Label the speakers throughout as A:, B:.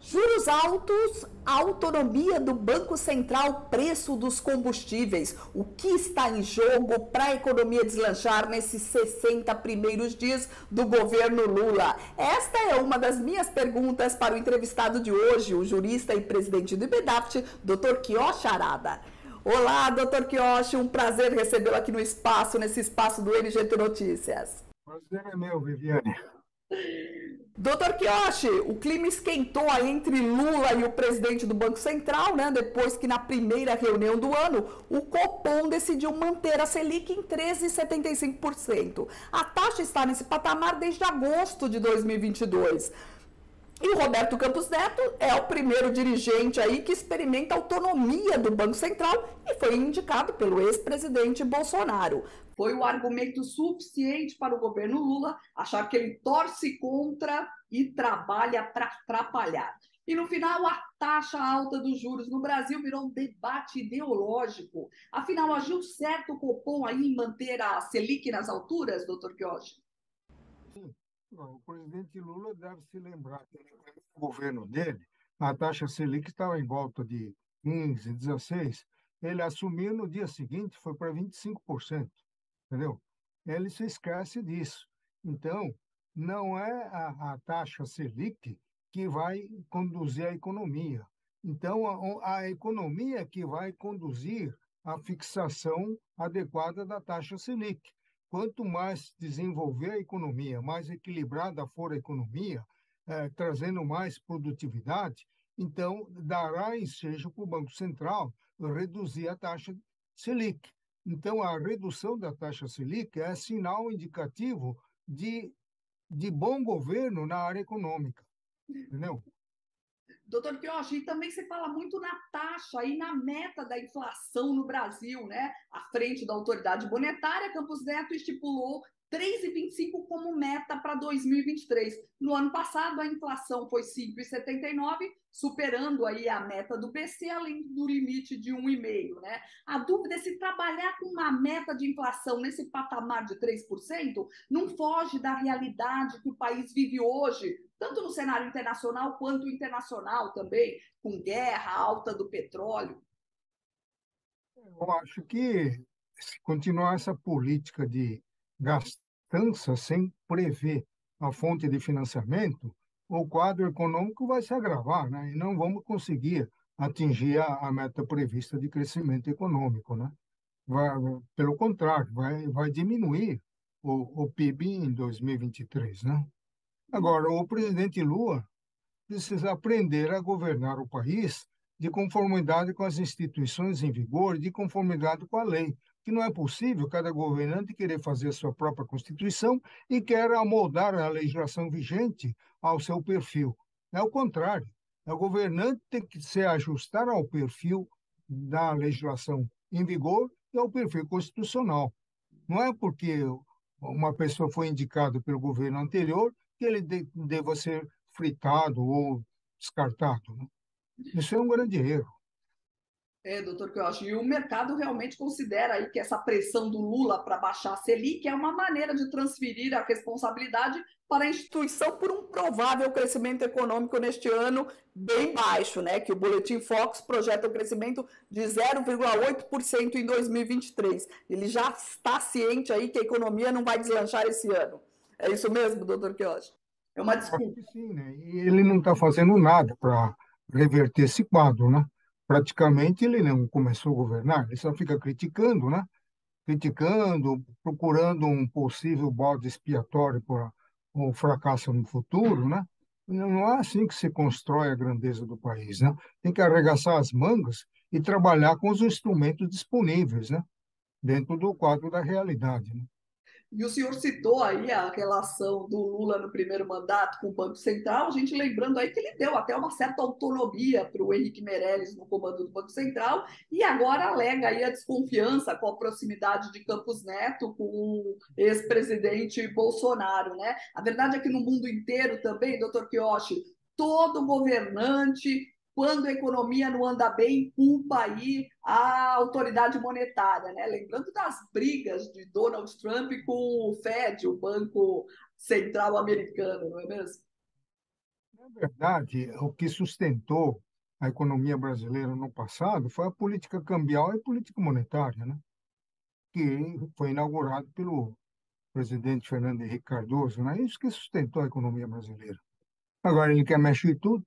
A: Juros altos, a autonomia do Banco Central, preço dos combustíveis. O que está em jogo para a economia deslanchar nesses 60 primeiros dias do governo Lula? Esta é uma das minhas perguntas para o entrevistado de hoje, o jurista e presidente do IBDAFT, Dr. Quioche Arada. Olá, Dr. Quioche, um prazer recebê-lo aqui no espaço, nesse espaço do NGT Notícias.
B: Prazer é meu, Viviane.
A: Doutor Quioche, o clima esquentou aí entre Lula e o presidente do Banco Central, né? Depois que na primeira reunião do ano, o Copom decidiu manter a Selic em 13,75%. A taxa está nesse patamar desde agosto de 2022. E o Roberto Campos Neto é o primeiro dirigente aí que experimenta a autonomia do Banco Central e foi indicado pelo ex-presidente Bolsonaro. Foi o argumento suficiente para o governo Lula achar que ele torce contra e trabalha para atrapalhar. E no final, a taxa alta dos juros no Brasil virou um debate ideológico. Afinal, agiu certo o Copom aí em manter a Selic nas alturas, doutor Quioche?
B: Sim. O presidente Lula deve se lembrar que no governo dele, a taxa Selic estava em volta de 15, 16. Ele assumiu no dia seguinte, foi para 25%. Entendeu? Ele se esquece disso. Então, não é a taxa Selic que vai conduzir a economia. Então, a economia que vai conduzir a fixação adequada da taxa Selic. Quanto mais desenvolver a economia, mais equilibrada for a economia, trazendo mais produtividade, então dará ensejo para o Banco Central reduzir a taxa Selic. Então, a redução da taxa Selic é sinal indicativo de bom governo na área econômica, entendeu?
A: Doutor Quioche, e também se fala muito na taxa e na meta da inflação no Brasil, né? À frente da autoridade monetária, Campos Neto estipulou 3,25 como meta para 2023. No ano passado, a inflação foi 5,79, superando aí a meta do BC, além do limite de 1,5, né? A dúvida é se trabalhar com uma meta de inflação nesse patamar de 3% não foge da realidade que o país vive hoje, tanto no cenário internacional quanto internacional também, com guerra, alta do petróleo.
B: Eu acho que se continuar essa política de gastança sem prever a fonte de financiamento, o quadro econômico vai se agravar, né? E não vamos conseguir atingir a meta prevista de crescimento econômico, né? Pelo contrário, vai diminuir o PIB em 2023, né? Agora, o presidente Lula precisa aprender a governar o país de conformidade com as instituições em vigor, de conformidade com a lei, que não é possível cada governante querer fazer a sua própria Constituição e querer amoldar a legislação vigente ao seu perfil. É o contrário. O governante tem que se ajustar ao perfil da legislação em vigor e ao perfil constitucional. Não é porque uma pessoa foi indicada pelo governo anterior que ele deva ser fritado ou descartado, né? Isso é um grande erro.
A: Doutor Quioche, e o mercado realmente considera aí que essa pressão do Lula para baixar a Selic é uma maneira de transferir a responsabilidade para a instituição por um provável crescimento econômico neste ano bem baixo, né? Que o Boletim Focus projeta um crescimento de 0,8% em 2023. Ele já está ciente aí que a economia não vai deslanchar esse ano. É isso mesmo, doutor Quioche? É uma desculpa.
B: Acho que sim, né? E ele não está fazendo nada para reverter esse quadro, né? Praticamente ele não começou a governar, ele só fica criticando, né? Criticando, procurando um possível bode expiatório para o fracasso no futuro, né? Não é assim que se constrói a grandeza do país, né? Tem que arregaçar as mangas e trabalhar com os instrumentos disponíveis, né? Dentro do quadro da realidade, né?
A: E o senhor citou aí a relação do Lula no primeiro mandato com o Banco Central, a gente lembrando aí que ele deu até uma certa autonomia para o Henrique Meirelles no comando do Banco Central e agora alega aí a desconfiança com a proximidade de Campos Neto com o ex-presidente Bolsonaro, né? A verdade é que no mundo inteiro também, doutor Quioche, todo governante quando a economia não anda bem, culpa aí a autoridade monetária, né? Lembrando das brigas de Donald Trump com o Fed, o Banco Central Americano, não é mesmo?
B: Na verdade, o que sustentou a economia brasileira no passado foi a política cambial e a política monetária, né? Que foi inaugurado pelo presidente Fernando Henrique Cardoso, né? Isso que sustentou a economia brasileira. Agora ele quer mexer em tudo.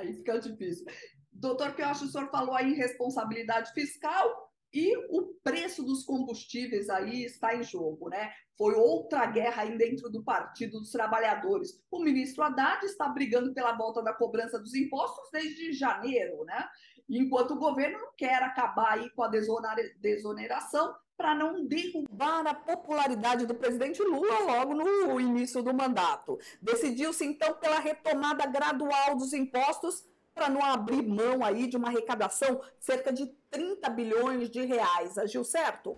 A: Aí fica difícil. Doutor Pioche, o senhor falou aí em responsabilidade fiscal e o preço dos combustíveis aí está em jogo, né? Foi outra guerra aí dentro do Partido dos Trabalhadores. O ministro Haddad está brigando pela volta da cobrança dos impostos desde janeiro, né? Enquanto o governo não quer acabar aí com a desoneração para não derrubar a popularidade do presidente Lula logo no início do mandato. Decidiu-se então pela retomada gradual dos impostos para não abrir mão aí de uma arrecadação de cerca de 30 bilhões de reais. Agiu certo?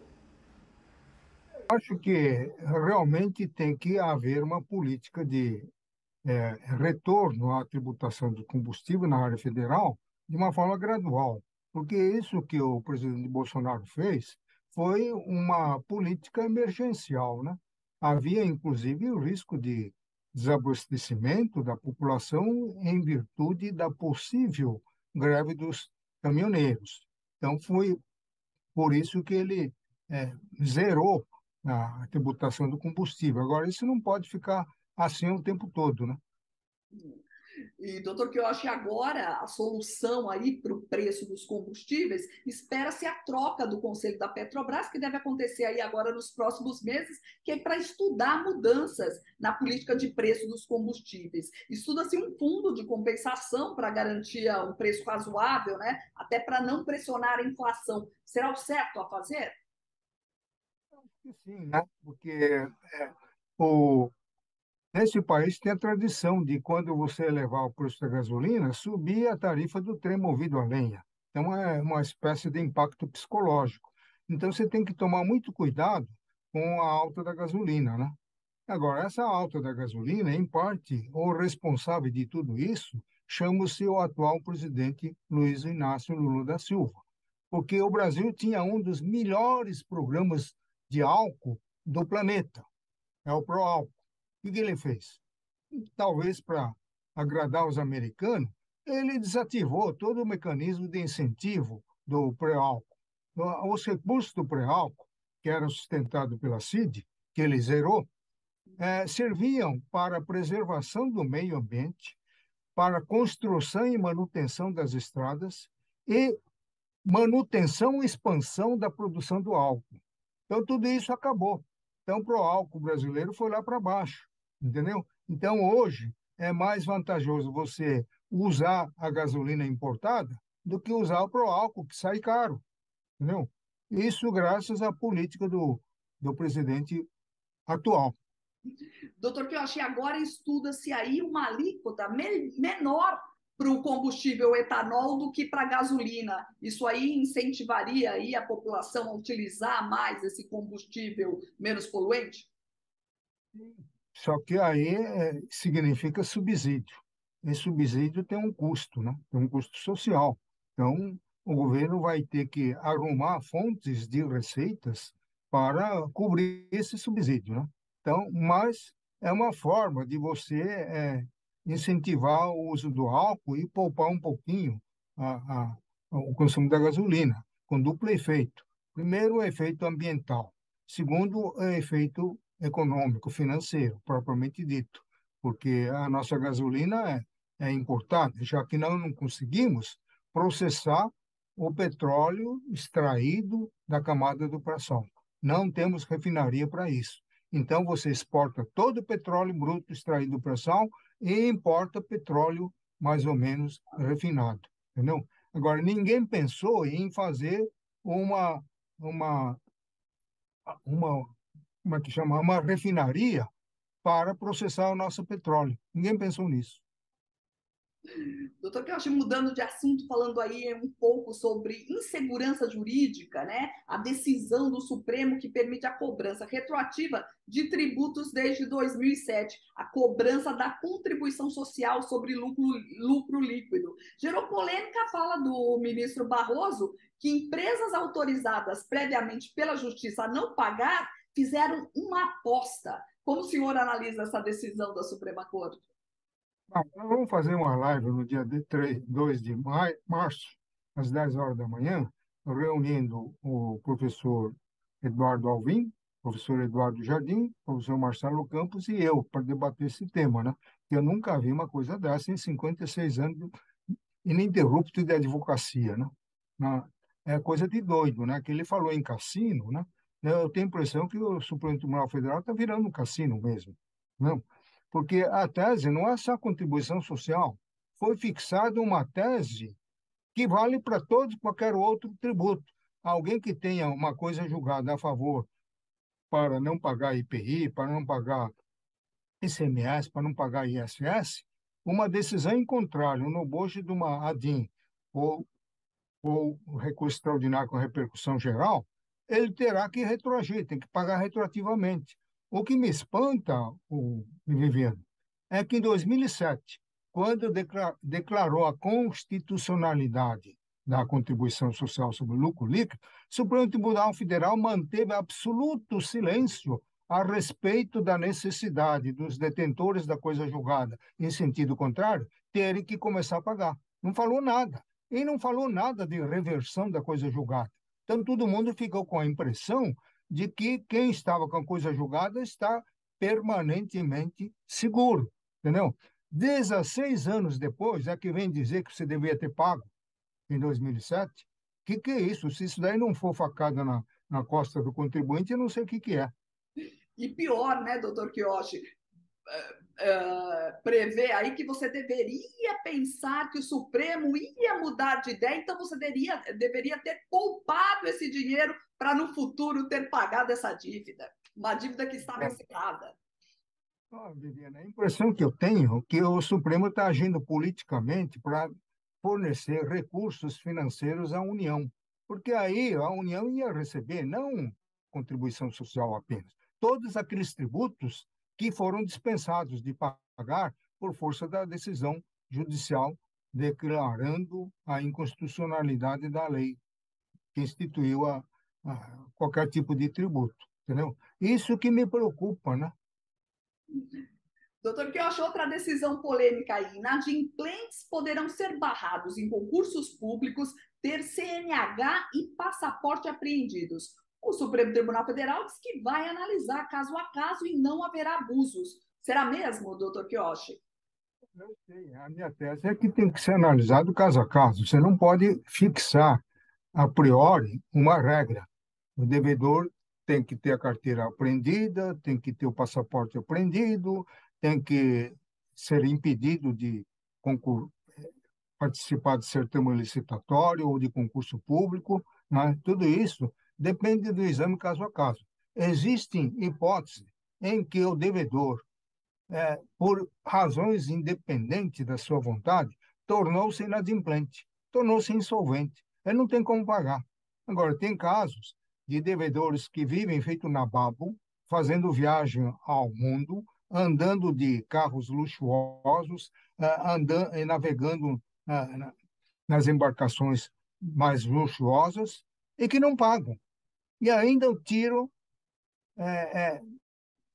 B: Acho que realmente tem que haver uma política de retorno à tributação do combustível na área federal de uma forma gradual, porque isso que o presidente Bolsonaro fez foi uma política emergencial, né? Havia, inclusive, o risco de desabastecimento da população em virtude da possível greve dos caminhoneiros. Então, foi por isso que ele zerou a tributação do combustível. Agora, isso não pode ficar assim o tempo todo, né?
A: E, doutor, que eu acho que agora a solução aí para o preço dos combustíveis, espera-se a troca do Conselho da Petrobras, que deve acontecer aí agora nos próximos meses, que é para estudar mudanças na política de preço dos combustíveis. Estuda-se um fundo de compensação para garantir um preço razoável, né? Até para não pressionar a inflação. Será o certo a fazer?
B: Sim, né? Porque o, nesse país tem a tradição de, quando você elevar o preço da gasolina, subir a tarifa do trem movido a lenha. Então, é uma espécie de impacto psicológico. Então, você tem que tomar muito cuidado com a alta da gasolina, né? Agora, essa alta da gasolina, em parte, o responsável de tudo isso chama-se o atual presidente Luiz Inácio Lula da Silva, porque o Brasil tinha um dos melhores programas de álcool do planeta, é o Proálcool. O que ele fez? Talvez para agradar os americanos, ele desativou todo o mecanismo de incentivo do pré-álcool. Os recursos do pré-álcool, que eram sustentados pela CID, que ele zerou, serviam para a preservação do meio ambiente, para a construção e manutenção das estradas e manutenção e expansão da produção do álcool. Então, tudo isso acabou. Então, para o álcool brasileiro foi lá para baixo, entendeu? Então, hoje, é mais vantajoso você usar a gasolina importada do que usar o álcool, que sai caro, entendeu? Isso graças à política do presidente atual.
A: Doutor, que eu achei agora estuda-se aí uma alíquota menor para o combustível etanol do que para a gasolina. Isso aí incentivaria aí a população a utilizar mais esse combustível menos poluente?
B: Só que aí significa subsídio. Esse subsídio tem um custo, né? Tem um custo social. Então, o governo vai ter que arrumar fontes de receitas para cobrir esse subsídio, né? Então, mas é uma forma de você incentivar o uso do álcool e poupar um pouquinho a, o consumo da gasolina, com duplo efeito. Primeiro, o efeito ambiental. Segundo, o efeito econômico, financeiro, propriamente dito, porque a nossa gasolina é importada, já que nós não conseguimos processar o petróleo extraído da camada do pré-sal. Não temos refinaria para isso. Então, você exporta todo o petróleo bruto extraído do pré-sal e importa petróleo mais ou menos refinado, entendeu? Agora, ninguém pensou em fazer uma, uma, uma como é que chama? Uma refinaria para processar o nosso petróleo. Ninguém pensou nisso.
A: Doutor Kelch, mudando de assunto, falando aí um pouco sobre insegurança jurídica, né? A decisão do Supremo que permite a cobrança retroativa de tributos desde 2007, a cobrança da contribuição social sobre lucro líquido. Gerou polêmica a fala do ministro Barroso que empresas autorizadas previamente pela Justiça a não pagar fizeram uma aposta. Como o senhor analisa essa decisão da Suprema Corte?
B: Nós vamos fazer uma live no dia 2 de março, às 10 horas da manhã, reunindo o professor Eduardo Alvim, professor Eduardo Jardim, professor Marcelo Campos e eu, para debater esse tema, né? Eu nunca vi uma coisa dessa em 56 anos ininterrupto de advocacia, né? É coisa de doido, né? Que ele falou em cassino, né? Eu tenho a impressão que o Supremo Tribunal Federal está virando um cassino mesmo, não? Porque a tese não é só contribuição social, foi fixada uma tese que vale para todo e qualquer outro tributo. Alguém que tenha uma coisa julgada a favor para não pagar IPI, para não pagar ICMS, para não pagar ISS, uma decisão em contrário, no bojo de uma ADIM ou o recurso extraordinário com repercussão geral, ele terá que retroagir, tem que pagar retroativamente. O que me espanta, Viviane, é que em 2007, quando declarou a constitucionalidade da contribuição social sobre o lucro líquido, o Supremo Tribunal Federal manteve absoluto silêncio a respeito da necessidade dos detentores da coisa julgada, em sentido contrário, terem que começar a pagar. Não falou nada. E não falou nada de reversão da coisa julgada. Então, todo mundo ficou com a impressão de que quem estava com a coisa julgada está permanentemente seguro, entendeu? 16 anos depois é que vem dizer que você devia ter pago em 2007. Que é isso? Se isso daí não for facada na costa do contribuinte, eu não sei o que é.
A: E pior, né, doutor Kiyoshi, prevê aí que você deveria pensar que o Supremo ia mudar de ideia, então você deveria ter poupado esse dinheiro para no futuro ter pagado essa dívida, uma dívida que estava
B: É.
A: encerrada.
B: Viviane, a impressão que eu tenho é que o Supremo está agindo politicamente para fornecer recursos financeiros à União, porque aí a União ia receber não contribuição social apenas, todos aqueles tributos que foram dispensados de pagar por força da decisão judicial declarando a inconstitucionalidade da lei que instituiu qualquer tipo de tributo, entendeu? Isso que me preocupa, né?
A: Doutor, que eu acho outra decisão polêmica aí. Inadimplentes poderão ser barrados em concursos públicos, ter CNH e passaporte apreendidos. O Supremo Tribunal Federal diz que vai analisar caso a caso e não haverá abusos. Será mesmo, doutor Kiyoshi?
B: Eu sei, a minha tese é que tem que ser analisado caso a caso. Você não pode fixar a priori uma regra. O devedor tem que ter a carteira apreendida, tem que ter o passaporte apreendido, tem que ser impedido de participar de certame licitatório ou de concurso público, né? Tudo isso depende do exame caso a caso. Existem hipóteses em que o devedor, por razões independentes da sua vontade, tornou-se inadimplente, tornou-se insolvente. Ele não tem como pagar. Agora, tem casos de devedores que vivem feito nababo, fazendo viagem ao mundo, andando de carros luxuosos, andando, navegando nas embarcações mais luxuosas e que não pagam. E ainda tiram, é, é,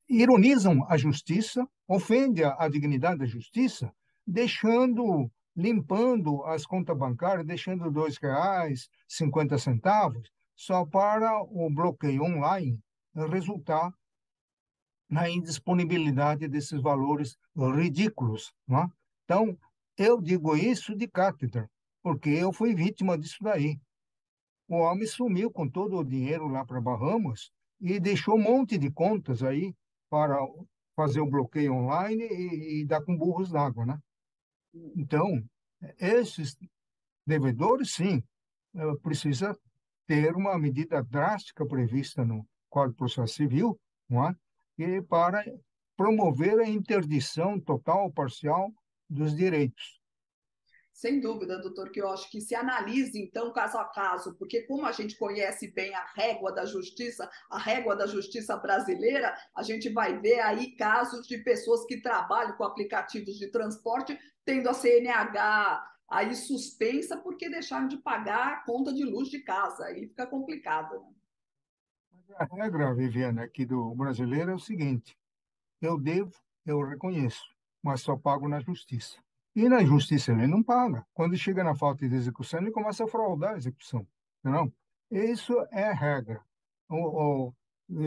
B: ironizam a justiça, ofendem a dignidade da justiça, deixando, limpando as contas bancárias, deixando R$ 2,50 só para o bloqueio online resultar na indisponibilidade desses valores ridículos, não é? Então, eu digo isso de cátedra, porque eu fui vítima disso daí. O homem sumiu com todo o dinheiro lá para Bahamas e deixou um monte de contas aí para fazer o bloqueio online e dar com burros d'água, né? Então, esses devedores, sim, precisa ter uma medida drástica prevista no Código de Processo Civil, não é? E para promover a interdição total ou parcial dos direitos.
A: Sem dúvida, doutor, que eu acho que se analise, então, caso a caso, porque como a gente conhece bem a régua da justiça brasileira, a gente vai ver aí casos de pessoas que trabalham com aplicativos de transporte tendo a CNH aí suspensa porque deixaram de pagar a conta de luz de casa. Aí fica complicado, né?
B: A regra, Viviane, aqui do brasileiro é o seguinte: eu devo, eu reconheço, mas só pago na justiça. E na justiça ele não paga. Quando chega na falta de execução, ele começa a fraudar a execução. Não? Isso é a regra. Eu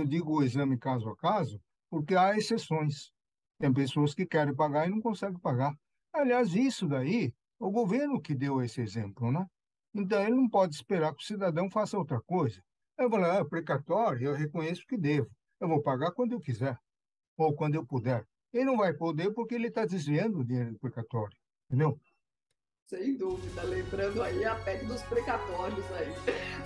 B: digo o exame caso a caso, porque há exceções. Tem pessoas que querem pagar e não conseguem pagar. Aliás, isso daí, o governo que deu esse exemplo, né? Então, ele não pode esperar que o cidadão faça outra coisa. Eu vou lá, precatório, eu reconheço que devo. Eu vou pagar quando eu quiser ou quando eu puder. Ele não vai poder porque ele está desviando o dinheiro do precatório, entendeu?
A: Sem dúvida, lembrando aí a PEC dos precatórios aí.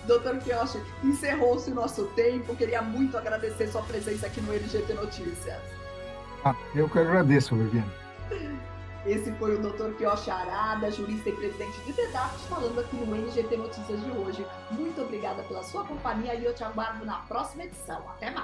A: Doutor Quioche, encerrou-se o nosso tempo, queria muito agradecer sua presença aqui no LGT Notícias.
B: Eu que agradeço, Viviane.
A: Esse foi o Dr. Quioche Arada, jurista e presidente de TEDAT, falando aqui no LGT Notícias de hoje. Muito obrigada pela sua companhia e eu te aguardo na próxima edição. Até mais!